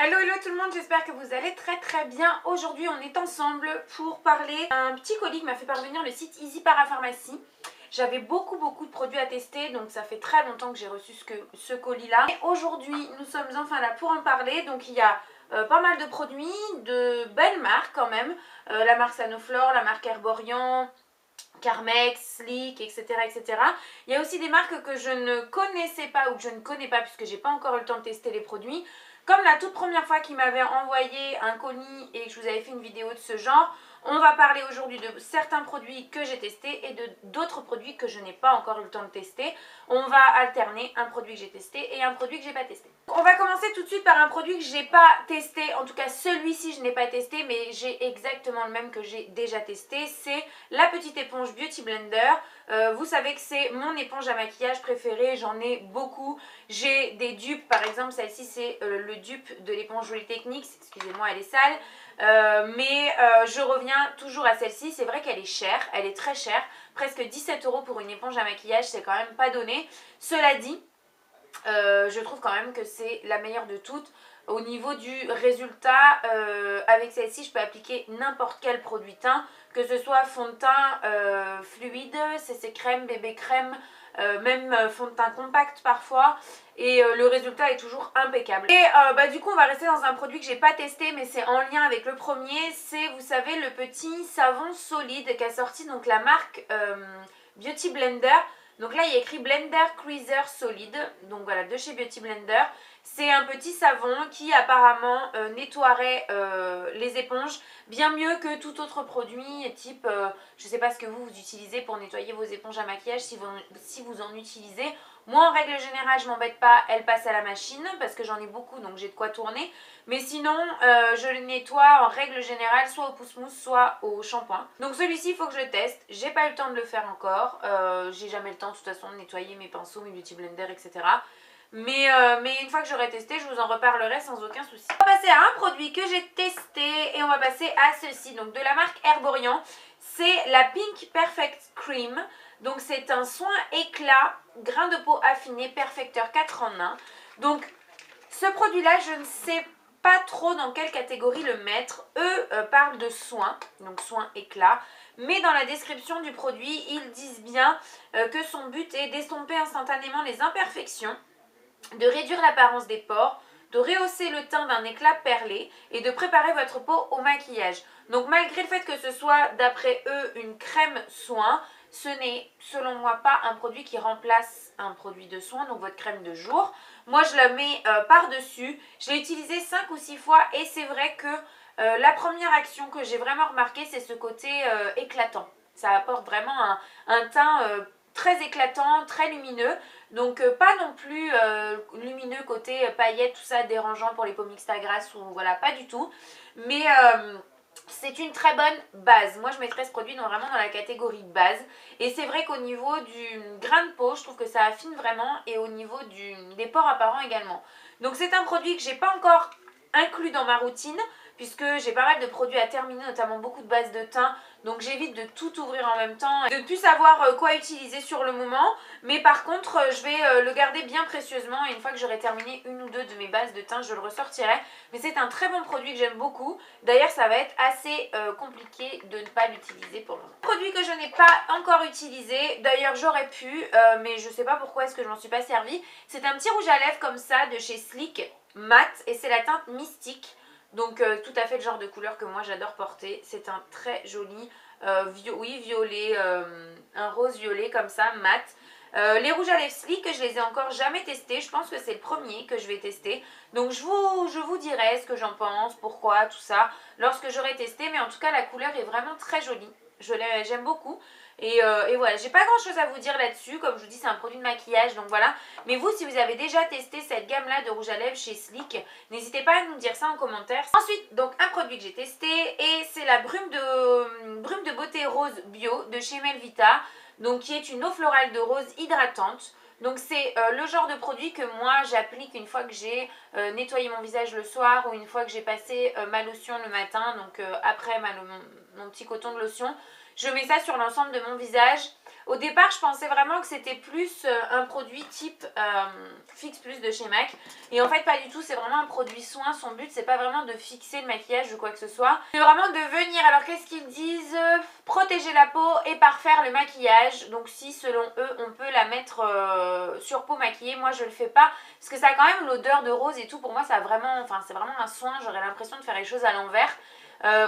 Hello hello tout le monde, j'espère que vous allez très bien. Aujourd'hui on est ensemble pour parler d'un petit colis que m'a fait parvenir le site Easy Parapharmacie. J'avais beaucoup de produits à tester, donc ça fait très longtemps que j'ai reçu ce colis là. Et aujourd'hui nous sommes enfin là pour en parler. Donc il y a pas mal de produits, de belles marques quand même. La marque Sanoflore, la marque Herborian, Carmex, Sleek, etc., etc. Il y a aussi des marques que je ne connaissais pas ou que je ne connais pas puisque j'ai pas encore eu le temps de tester les produits. Comme la toute première fois qu'il m'avait envoyé un colis et que je vous avais fait une vidéo de ce genre, on va parler aujourd'hui de certains produits que j'ai testés et de d'autres produits que je n'ai pas encore eu le temps de tester. On va alterner un produit que j'ai testé et un produit que j'ai pas testé. On va commencer tout de suite par un produit que j'ai pas testé, en tout cas celui-ci je n'ai pas testé, mais j'ai exactement le même que j'ai déjà testé. C'est la petite éponge Beauty Blender. Vous savez que c'est mon éponge à maquillage préférée, j'en ai beaucoup. J'ai des dupes, par exemple celle-ci c'est le dupe de l'éponge Jolie Techniques, excusez-moi elle est sale. Mais je reviens toujours à celle-ci. C'est vrai qu'elle est chère, elle est très chère, presque 17 € pour une éponge à maquillage, c'est quand même pas donné. Cela dit, je trouve quand même que c'est la meilleure de toutes. Au niveau du résultat, avec celle-ci je peux appliquer n'importe quel produit teint, que ce soit fond de teint fluide, CC crème, bébé crème, même fond de teint compact parfois, et le résultat est toujours impeccable. Et du coup on va rester dans un produit que j'ai pas testé mais c'est en lien avec le premier. C'est, vous savez, le petit savon solide qu'a sorti donc la marque Beauty Blender. Donc là il y a écrit Blender Creaser Solide, donc voilà, de chez Beauty Blender. C'est un petit savon qui apparemment nettoierait les éponges bien mieux que tout autre produit type, je sais pas ce que vous utilisez pour nettoyer vos éponges à maquillage, si vous en utilisez. Moi en règle générale je m'embête pas, elle passe à la machine parce que j'en ai beaucoup donc j'ai de quoi tourner. Mais sinon je le nettoie en règle générale soit au pouce-mousse soit au shampoing. Donc celui-ci il faut que je le teste, j'ai pas eu le temps de le faire encore, j'ai jamais le temps de toute façon de nettoyer mes pinceaux, mes beauty blenders, etc. Mais une fois que j'aurai testé, je vous en reparlerai sans aucun souci. On va passer à un produit que j'ai testé et on va passer à ceci, donc de la marque Herborian. C'est la Pink Perfect Cream. Donc c'est un soin éclat, grain de peau affiné, perfecteur 4 en 1. Donc ce produit-là, je ne sais pas trop dans quelle catégorie le mettre. Eux parlent de soins, donc soin éclat. Mais dans la description du produit, ils disent bien que son but est d'estomper instantanément les imperfections, de réduire l'apparence des pores, de rehausser le teint d'un éclat perlé et de préparer votre peau au maquillage. Donc malgré le fait que ce soit d'après eux une crème soin, ce n'est selon moi pas un produit qui remplace un produit de soin, donc votre crème de jour. Moi je la mets par-dessus, je l'ai utilisée 5 ou 6 fois et c'est vrai que la première action que j'ai vraiment remarqué c'est ce côté éclatant. Ça apporte vraiment un teint très éclatant, très lumineux. Donc pas non plus lumineux côté paillettes, tout ça dérangeant pour les peaux mixtes à grasse ou voilà, pas du tout. Mais c'est une très bonne base. Moi je mettrais ce produit vraiment dans la catégorie base. Et c'est vrai qu'au niveau du grain de peau, je trouve que ça affine vraiment. Et au niveau des pores apparents également. Donc c'est un produit que j'ai pas encore inclus dans ma routine, puisque j'ai pas mal de produits à terminer, notamment beaucoup de bases de teint, donc j'évite de tout ouvrir en même temps et de ne plus savoir quoi utiliser sur le moment. Mais par contre je vais le garder bien précieusement et une fois que j'aurai terminé une ou deux de mes bases de teint, je le ressortirai. Mais c'est un très bon produit que j'aime beaucoup. D'ailleurs ça va être assez compliqué de ne pas l'utiliser pour le moment. Un produit que je n'ai pas encore utilisé, d'ailleurs j'aurais pu, mais je sais pas pourquoi est-ce que je m'en suis pas servi. C'est un petit rouge à lèvres comme ça de chez Sleek mat et c'est la teinte Mystique. Donc tout à fait le genre de couleur que moi j'adore porter. C'est un très joli violet, un rose violet comme ça, mat. Les rouges à lèvres Sleek, je les ai encore jamais testés. Je pense que c'est le premier que je vais tester. Donc je vous dirai ce que j'en pense, pourquoi, tout ça, lorsque j'aurai testé. Mais en tout cas la couleur est vraiment très jolie. J'aime beaucoup. Et voilà, j'ai pas grand chose à vous dire là-dessus. Comme je vous dis, c'est un produit de maquillage, donc voilà. Mais vous, si vous avez déjà testé cette gamme-là de rouge à lèvres chez Sleek, n'hésitez pas à nous dire ça en commentaire. Ensuite, donc un produit que j'ai testé, et c'est la brume de beauté rose bio de chez Melvita, donc qui est une eau florale de rose hydratante. Donc c'est le genre de produit que moi j'applique une fois que j'ai nettoyé mon visage le soir ou une fois que j'ai passé ma lotion le matin, donc après mon petit coton de lotion. Je mets ça sur l'ensemble de mon visage. Au départ, je pensais vraiment que c'était plus un produit type Fix Plus de chez MAC. Et en fait, pas du tout. C'est vraiment un produit soin. Son but, c'est pas vraiment de fixer le maquillage ou quoi que ce soit. C'est vraiment de venir. Alors, qu'est-ce qu'ils disent? Protéger la peau et parfaire le maquillage. Donc, si, selon eux, on peut la mettre sur peau maquillée. Moi, je le fais pas. Parce que ça a quand même l'odeur de rose et tout. Pour moi, ça a vraiment... Enfin, c'est vraiment un soin. J'aurais l'impression de faire les choses à l'envers.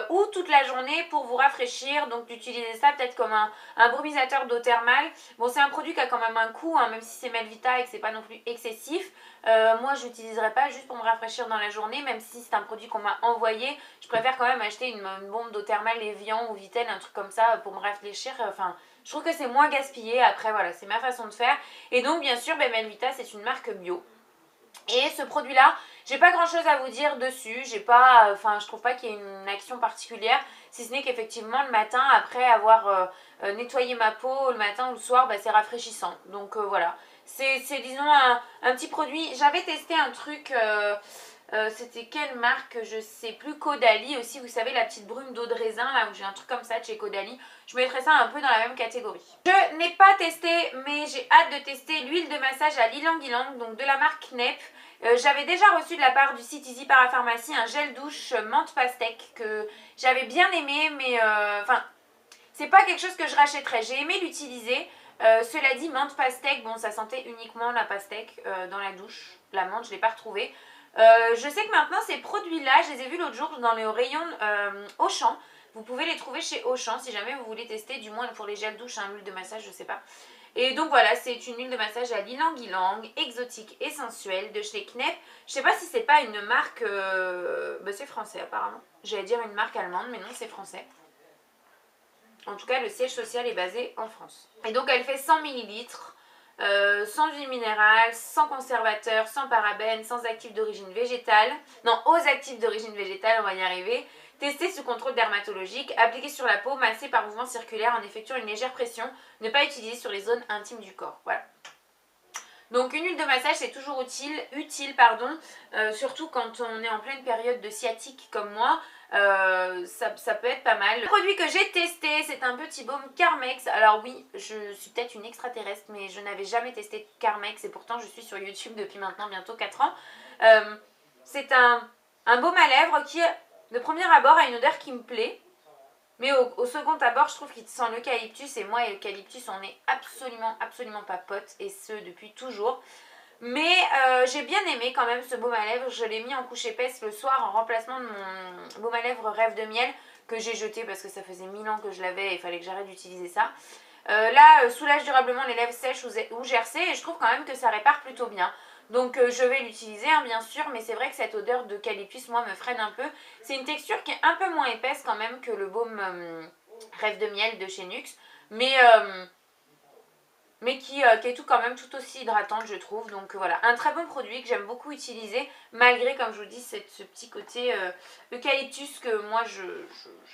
Ou toute la journée pour vous rafraîchir, donc d'utiliser ça peut-être comme un brumisateur d'eau thermale. Bon, c'est un produit qui a quand même un coût, hein, même si c'est Melvita et que c'est pas non plus excessif. Moi, je l'utiliserai pas juste pour me rafraîchir dans la journée, même si c'est un produit qu'on m'a envoyé. Je préfère quand même acheter une bombe d'eau thermale Evian ou Vittel, un truc comme ça pour me rafraîchir. Enfin, je trouve que c'est moins gaspillé. Après, voilà, c'est ma façon de faire. Et donc, bien sûr, Melvita, c'est une marque bio. Et ce produit-là, j'ai pas grand chose à vous dire dessus, je trouve pas qu'il y ait une action particulière, si ce n'est qu'effectivement le matin, après avoir nettoyé ma peau le matin ou le soir, c'est rafraîchissant. Donc voilà, c'est disons un petit produit. J'avais testé un truc, c'était quelle marque, je sais plus, Caudalie aussi, vous savez la petite brume d'eau de raisin, là où j'ai un truc comme ça de chez Caudalie. Je mettrais ça un peu dans la même catégorie. Je n'ai pas testé, mais j'ai hâte de tester l'huile de massage à l'ylang-ylang, donc de la marque Knep. J'avais déjà reçu de la part du site Easy Parapharmacie un gel douche menthe pastèque que j'avais bien aimé, mais c'est pas quelque chose que je rachèterais. J'ai aimé l'utiliser. Cela dit, menthe pastèque, bon, ça sentait uniquement la pastèque dans la douche. La menthe, je l'ai pas retrouvée. Je sais que maintenant, ces produits-là, je les ai vus l'autre jour dans le rayon Auchan. Vous pouvez les trouver chez Auchan si jamais vous voulez tester, du moins pour les gels douche, l'huile de massage, je sais pas. Et donc voilà, c'est une huile de massage à l'ylang-ylang, exotique et sensuelle de chez Knep. Je sais pas si c'est pas une marque... c'est français apparemment. J'allais dire une marque allemande, mais non, c'est français. En tout cas, le siège social est basé en France. Et donc elle fait 100 ml, sans huile minérale, sans conservateur, sans parabènes, sans actifs d'origine végétale. Non, aux actifs d'origine végétale, on va y arriver. Tester sous contrôle dermatologique, appliquer sur la peau, masser par mouvement circulaire en effectuant une légère pression, ne pas utiliser sur les zones intimes du corps. Voilà. Donc une huile de massage c'est toujours utile, surtout quand on est en pleine période de sciatique comme moi, ça peut être pas mal. Le produit que j'ai testé, c'est un petit baume Carmex. Alors oui, je suis peut-être une extraterrestre, mais je n'avais jamais testé Carmex et pourtant je suis sur YouTube depuis maintenant bientôt 4 ans. C'est un baume à lèvres qui, de premier abord, a une odeur qui me plaît. Mais au second abord, je trouve qu'il sent l'eucalyptus et moi et l'eucalyptus, on n'est absolument pas potes et ce depuis toujours. Mais j'ai bien aimé quand même ce baume à lèvres. Je l'ai mis en couche épaisse le soir en remplacement de mon baume à lèvres Rêve de miel que j'ai jeté parce que ça faisait 1000 ans que je l'avais et il fallait que j'arrête d'utiliser ça. Là, soulage durablement les lèvres sèches ou gercées et je trouve quand même que ça répare plutôt bien. Donc je vais l'utiliser bien sûr, mais c'est vrai que cette odeur d'eucalyptus moi me freine un peu. C'est une texture qui est un peu moins épaisse quand même que le baume Rêve de miel de chez NYX, mais qui est quand même tout aussi hydratante je trouve. Donc voilà, un très bon produit que j'aime beaucoup utiliser malgré, comme je vous dis, ce petit côté eucalyptus que moi je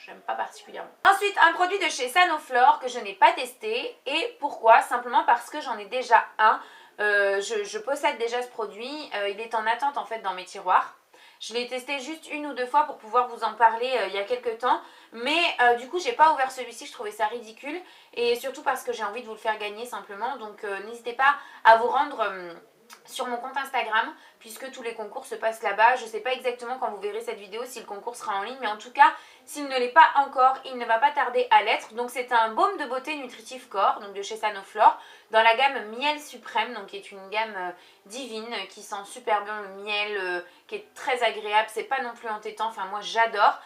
n'aime pas particulièrement. Ensuite, un produit de chez Sanoflore que je n'ai pas testé. Et pourquoi? Simplement parce que j'en ai déjà un. Je possède déjà ce produit, il est en attente en fait dans mes tiroirs. Je l'ai testé juste 1 ou 2 fois pour pouvoir vous en parler il y a quelques temps. Mais du coup j'ai pas ouvert celui-ci, je trouvais ça ridicule. Et surtout parce que j'ai envie de vous le faire gagner simplement. Donc n'hésitez pas à vous rendre sur mon compte Instagram, puisque tous les concours se passent là-bas. Je ne sais pas exactement quand vous verrez cette vidéo si le concours sera en ligne, mais en tout cas, s'il ne l'est pas encore, il ne va pas tarder à l'être. Donc c'est un baume de beauté nutritif corps, donc de chez Sanoflore, dans la gamme Miel Suprême, donc qui est une gamme divine, qui sent super bien le miel, qui est très agréable, c'est pas non plus entêtant, enfin moi j'adore.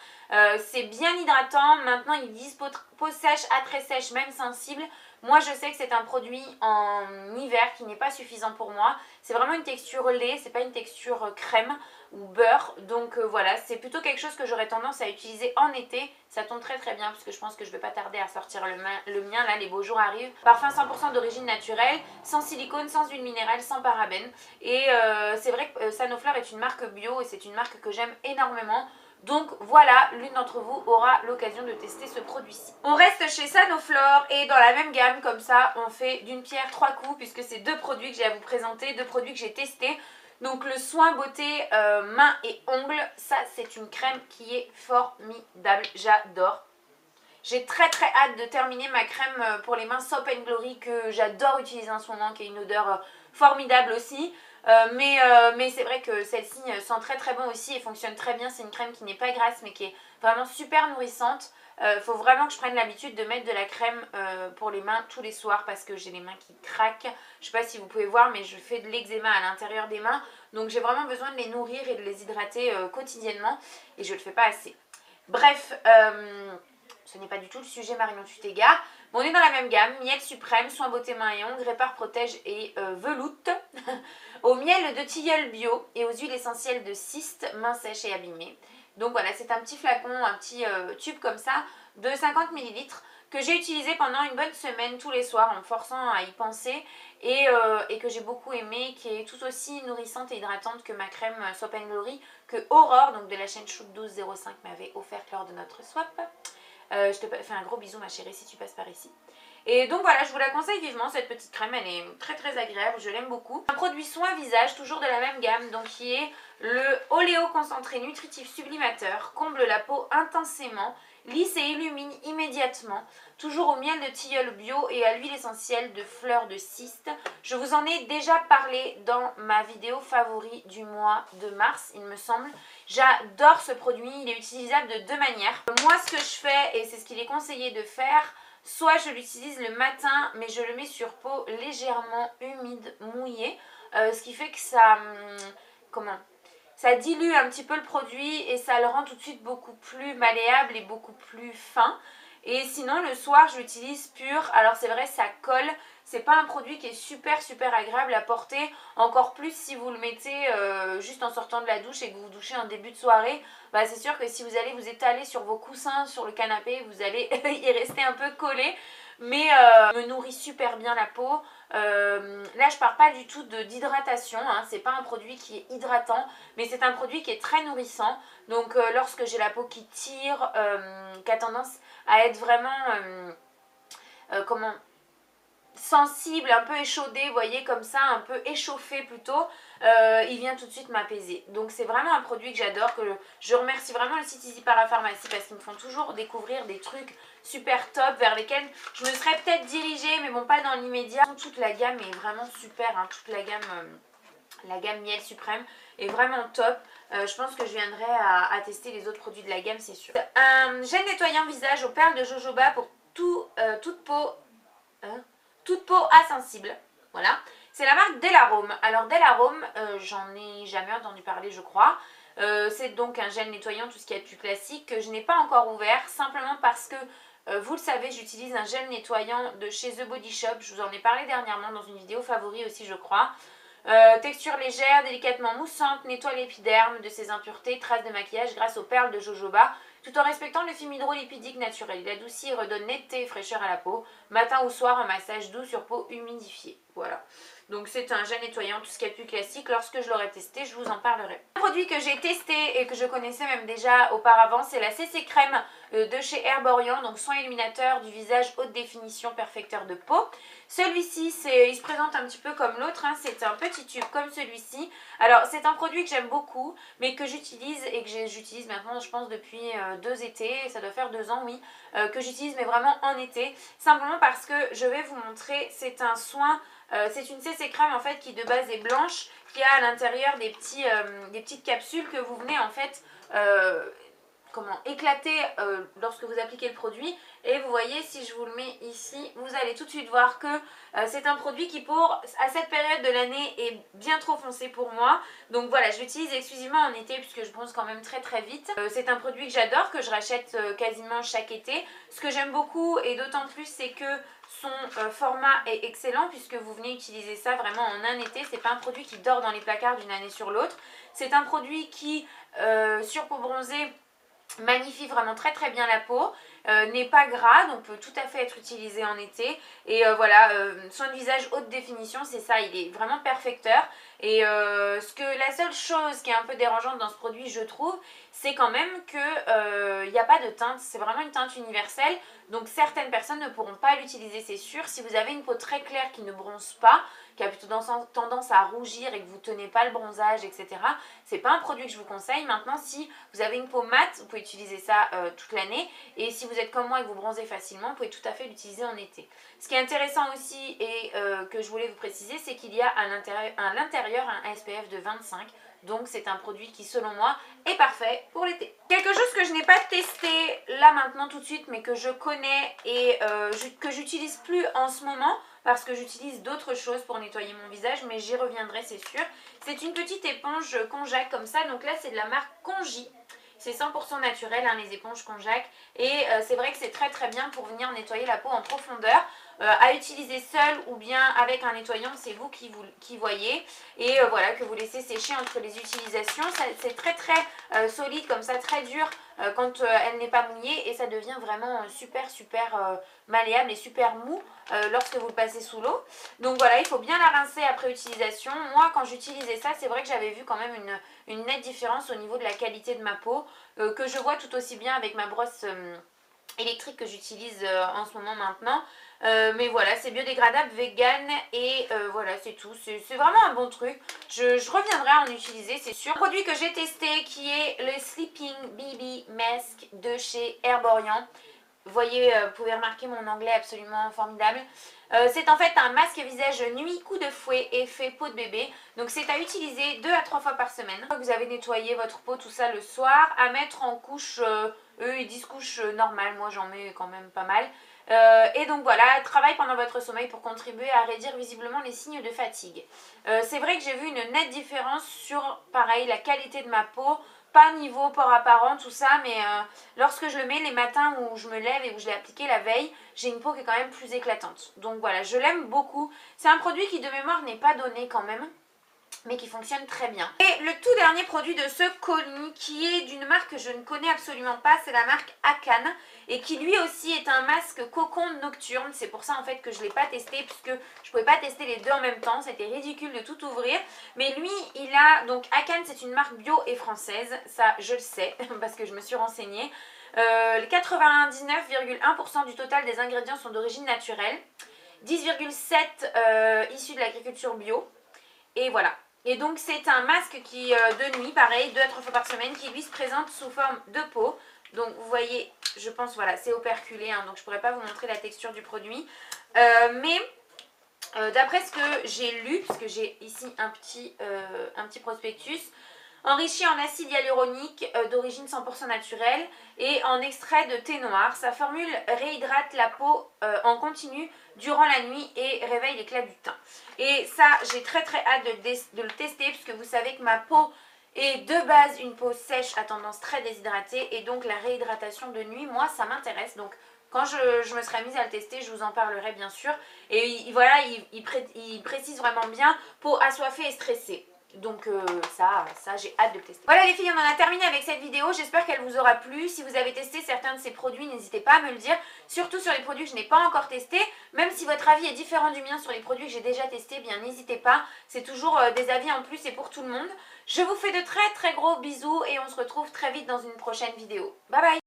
C'est bien hydratant. Maintenant ils disent peau sèche à très sèche, même sensible. Moi je sais que c'est un produit en hiver qui n'est pas suffisant pour moi. C'est vraiment une texture lait, c'est pas une texture crème ou beurre. Donc voilà, c'est plutôt quelque chose que j'aurais tendance à utiliser en été. Ça tombe très très bien parce que je pense que je vais pas tarder à sortir le mien. Là les beaux jours arrivent. Parfum 100% d'origine naturelle, sans silicone, sans huile minérale, sans parabènes. Et c'est vrai que Sanoflore est une marque bio et c'est une marque que j'aime énormément. Donc voilà, l'une d'entre vous aura l'occasion de tester ce produit-ci. On reste chez Sanoflore et dans la même gamme, comme ça on fait d'une pierre 3 coups, puisque c'est 2 produits que j'ai à vous présenter, 2 produits que j'ai testés. Donc le soin beauté mains et ongles, ça c'est une crème qui est formidable, j'adore. J'ai très très hâte de terminer ma crème pour les mains Soap & Glory que j'adore utiliser en ce moment, qui a une odeur formidable aussi. Mais c'est vrai que celle-ci sent très très bon aussi et fonctionne très bien. C'est une crème qui n'est pas grasse mais qui est vraiment super nourrissante. Faut vraiment que je prenne l'habitude de mettre de la crème pour les mains tous les soirs parce que j'ai les mains qui craquent. Je sais pas si vous pouvez voir, mais je fais de l'eczéma à l'intérieur des mains. Donc j'ai vraiment besoin de les nourrir et de les hydrater quotidiennement et je le fais pas assez. Bref, ce n'est pas du tout le sujet, Marion, tu t'égares. Bon, on est dans la même gamme, miel suprême, soin beauté main et ongles, répare, protège et veloute. Au miel de tilleul bio et aux huiles essentielles de cyste, mains sèches et abîmées. Donc voilà, c'est un petit flacon, un petit tube comme ça de 50 ml que j'ai utilisé pendant une bonne semaine tous les soirs en me forçant à y penser et que j'ai beaucoup aimé, qui est tout aussi nourrissante et hydratante que ma crème Soap & Glory que Aurore, donc de la chaîne Shoot 1205, m'avait offerte lors de notre swap. Je te fais un gros bisou ma chérie si tu passes par ici. Et donc voilà, je vous la conseille vivement, cette petite crème, elle est très très agréable, je l'aime beaucoup. Un produit soin visage, toujours de la même gamme, donc qui est le Oléo concentré nutritif sublimateur, comble la peau intensément, lisse et illumine immédiatement, toujours au miel de tilleul bio et à l'huile essentielle de fleurs de cyste. Je vous en ai déjà parlé dans ma vidéo favori du mois de mars, il me semble. J'adore ce produit, il est utilisable de deux manières. Moi, ce que je fais, et c'est ce qu'il est conseillé de faire, soit je l'utilise le matin, mais je le mets sur peau légèrement humide, mouillée, ce qui fait que ça dilue un petit peu le produit et ça le rend tout de suite beaucoup plus malléable et beaucoup plus fin. Et sinon, le soir, je l'utilise pur. Alors c'est vrai, ça colle. C'est pas un produit qui est super super agréable à porter. Encore plus si vous le mettez juste en sortant de la douche et que vous vous douchez en début de soirée. Bah, c'est sûr que si vous allez vous étaler sur vos coussins, sur le canapé, vous allez y rester un peu collé. Mais me nourrit super bien la peau. Là je parle pas du tout d'hydratation, hein. C'est pas un produit qui est hydratant, mais c'est un produit qui est très nourrissant. Donc lorsque j'ai la peau qui tire, qui a tendance à être vraiment sensible, un peu échaudé, vous voyez, comme ça, un peu échauffé plutôt, il vient tout de suite m'apaiser. Donc c'est vraiment un produit que j'adore, que je remercie vraiment le site Easy Parapharmacie parce qu'ils me font toujours découvrir des trucs super top vers lesquels je me serais peut-être dirigée, mais bon, pas dans l'immédiat. Toute la gamme est vraiment super, hein, toute la gamme miel suprême est vraiment top. Je pense que je viendrai à tester les autres produits de la gamme, c'est sûr. Un gel nettoyant visage aux perles de jojoba pour toute peau insensible. Voilà. C'est la marque Delarome. Alors Delarome, j'en ai jamais entendu parler, je crois. C'est donc un gel nettoyant, tout ce qui est plus classique, que je n'ai pas encore ouvert, simplement parce que vous le savez, j'utilise un gel nettoyant de chez The Body Shop. Je vous en ai parlé dernièrement dans une vidéo favori aussi, je crois. Texture légère, délicatement moussante, nettoie l'épiderme de ses impuretés, traces de maquillage grâce aux perles de jojoba, tout en respectant le film hydrolipidique naturel. Il adoucit et redonne netteté et fraîcheur à la peau, matin ou soir, un massage doux sur peau humidifiée. Voilà. Donc c'est un gel nettoyant, tout ce qui est plus classique. Lorsque je l'aurai testé, je vous en parlerai. Un produit que j'ai testé et que je connaissais même déjà auparavant, c'est la CC Crème de chez Herborian, donc soin illuminateur du visage, haute définition, perfecteur de peau. Celui-ci, il se présente un petit peu comme l'autre, hein, c'est un petit tube comme celui-ci. Alors c'est un produit que j'aime beaucoup, mais que j'utilise et que j'utilise maintenant, je pense, depuis 2 étés, ça doit faire 2 ans, oui, que j'utilise mais vraiment en été, simplement parce que je vais vous montrer, c'est un soin... c'est une CC crème en fait qui de base est blanche, qui a à l'intérieur des petites capsules que vous venez en fait éclater lorsque vous appliquez le produit. Et vous voyez, si je vous le mets ici, vous allez tout de suite voir que c'est un produit qui à cette période de l'année est bien trop foncé pour moi. Donc voilà, je l'utilise exclusivement en été puisque je bronze quand même très très vite. C'est un produit que j'adore, que je rachète quasiment chaque été. Ce que j'aime beaucoup et d'autant plus, c'est que son format est excellent puisque vous venez utiliser ça vraiment en un été. C'est pas un produit qui dort dans les placards d'une année sur l'autre. C'est un produit qui, sur peau bronzée, magnifie vraiment très très bien la peau, n'est pas gras, donc peut tout à fait être utilisé en été. Et voilà, soin de visage haute définition, c'est ça, il est vraiment perfecteur. Et la seule chose qui est un peu dérangeante dans ce produit, je trouve, c'est quand même que il n'y a pas de teinte, c'est vraiment une teinte universelle. Donc certaines personnes ne pourront pas l'utiliser, c'est sûr. Si vous avez une peau très claire qui ne bronze pas, qui a plutôt tendance à rougir et que vous ne tenez pas le bronzage, etc., c'est pas un produit que je vous conseille. Maintenant, si vous avez une peau mate, vous pouvez utiliser ça toute l'année. Et si vous vous êtes comme moi et que vous bronzez facilement, vous pouvez tout à fait l'utiliser en été. Ce qui est intéressant aussi et que je voulais vous préciser, c'est qu'il y a à l'intérieur un SPF de 25. Donc c'est un produit qui selon moi est parfait pour l'été. Quelque chose que je n'ai pas testé là maintenant tout de suite mais que je connais et que j'utilise plus en ce moment parce que j'utilise d'autres choses pour nettoyer mon visage, mais j'y reviendrai c'est sûr. C'est une petite éponge Konjac comme ça, donc là c'est de la marque Konji. C'est 100% naturel hein, les éponges Konjac et c'est vrai que c'est très très bien pour venir nettoyer la peau en profondeur. À utiliser seul ou bien avec un nettoyant, c'est vous qui voyez. Et voilà, que vous laissez sécher entre les utilisations. C'est très très solide comme ça, très dur quand elle n'est pas mouillée. Et ça devient vraiment super super malléable et super mou lorsque vous le passez sous l'eau. Donc voilà, il faut bien la rincer après utilisation. Moi, quand j'utilisais ça, c'est vrai que j'avais vu quand même une nette différence au niveau de la qualité de ma peau. Que je vois tout aussi bien avec ma brosse électrique que j'utilise en ce moment maintenant. Mais voilà, c'est biodégradable, vegan et voilà, c'est tout. C'est vraiment un bon truc. Je reviendrai à en utiliser, c'est sûr. Un produit que j'ai testé qui est le Sleeping BB Mask de chez Herborian. Vous voyez, vous pouvez remarquer mon anglais absolument formidable. C'est en fait un masque visage nuit, coup de fouet, effet peau de bébé. Donc c'est à utiliser 2 à 3 fois par semaine. Une fois que vous avez nettoyé votre peau, tout ça le soir, à mettre en couche, eux ils disent couche normale, moi j'en mets quand même pas mal. Et donc voilà, travaille pendant votre sommeil pour contribuer à réduire visiblement les signes de fatigue. C'est vrai que j'ai vu une nette différence sur, pareil, la qualité de ma peau. Pas niveau port apparent, tout ça, mais lorsque je le mets les matins où je me lève et où je l'ai appliqué la veille, j'ai une peau qui est quand même plus éclatante. Donc voilà, je l'aime beaucoup. C'est un produit qui de mémoire n'est pas donné quand même, mais qui fonctionne très bien. Et le tout dernier produit de ce colis, qui est d'une marque que je ne connais absolument pas, c'est la marque Akan, et qui lui aussi est un masque cocon nocturne. C'est pour ça en fait que je ne l'ai pas testé, puisque je ne pouvais pas tester les deux en même temps, c'était ridicule de tout ouvrir. Mais lui, il a, donc Akan c'est une marque bio et française, ça je le sais, parce que je me suis renseignée. 99,1% du total des ingrédients sont d'origine naturelle, 10,7% issus de l'agriculture bio, et voilà. Et donc c'est un masque qui de nuit, pareil, 2 à 3 fois par semaine, qui lui se présente sous forme de peau. Donc vous voyez, je pense, voilà, c'est operculé, hein, donc je ne pourrais pas vous montrer la texture du produit. Mais d'après ce que j'ai lu, puisque j'ai ici un petit prospectus, enrichi en acide hyaluronique d'origine 100% naturelle et en extrait de thé noir. Sa formule réhydrate la peau en continu durant la nuit et réveille l'éclat du teint. Et ça, j'ai très très hâte de le tester puisque vous savez que ma peau est de base une peau sèche à tendance très déshydratée et donc la réhydratation de nuit, moi ça m'intéresse. Donc quand je me serai mise à le tester, je vous en parlerai bien sûr. Et voilà, il précise vraiment bien peau assoiffée et stressée. Donc ça j'ai hâte de le tester. Voilà les filles, on en a terminé avec cette vidéo. J'espère qu'elle vous aura plu. Si vous avez testé certains de ces produits, n'hésitez pas à me le dire. Surtout sur les produits que je n'ai pas encore testés. Même si votre avis est différent du mien sur les produits que j'ai déjà testés, eh bien n'hésitez pas. C'est toujours des avis en plus et pour tout le monde. Je vous fais de très très gros bisous et on se retrouve très vite dans une prochaine vidéo. Bye bye.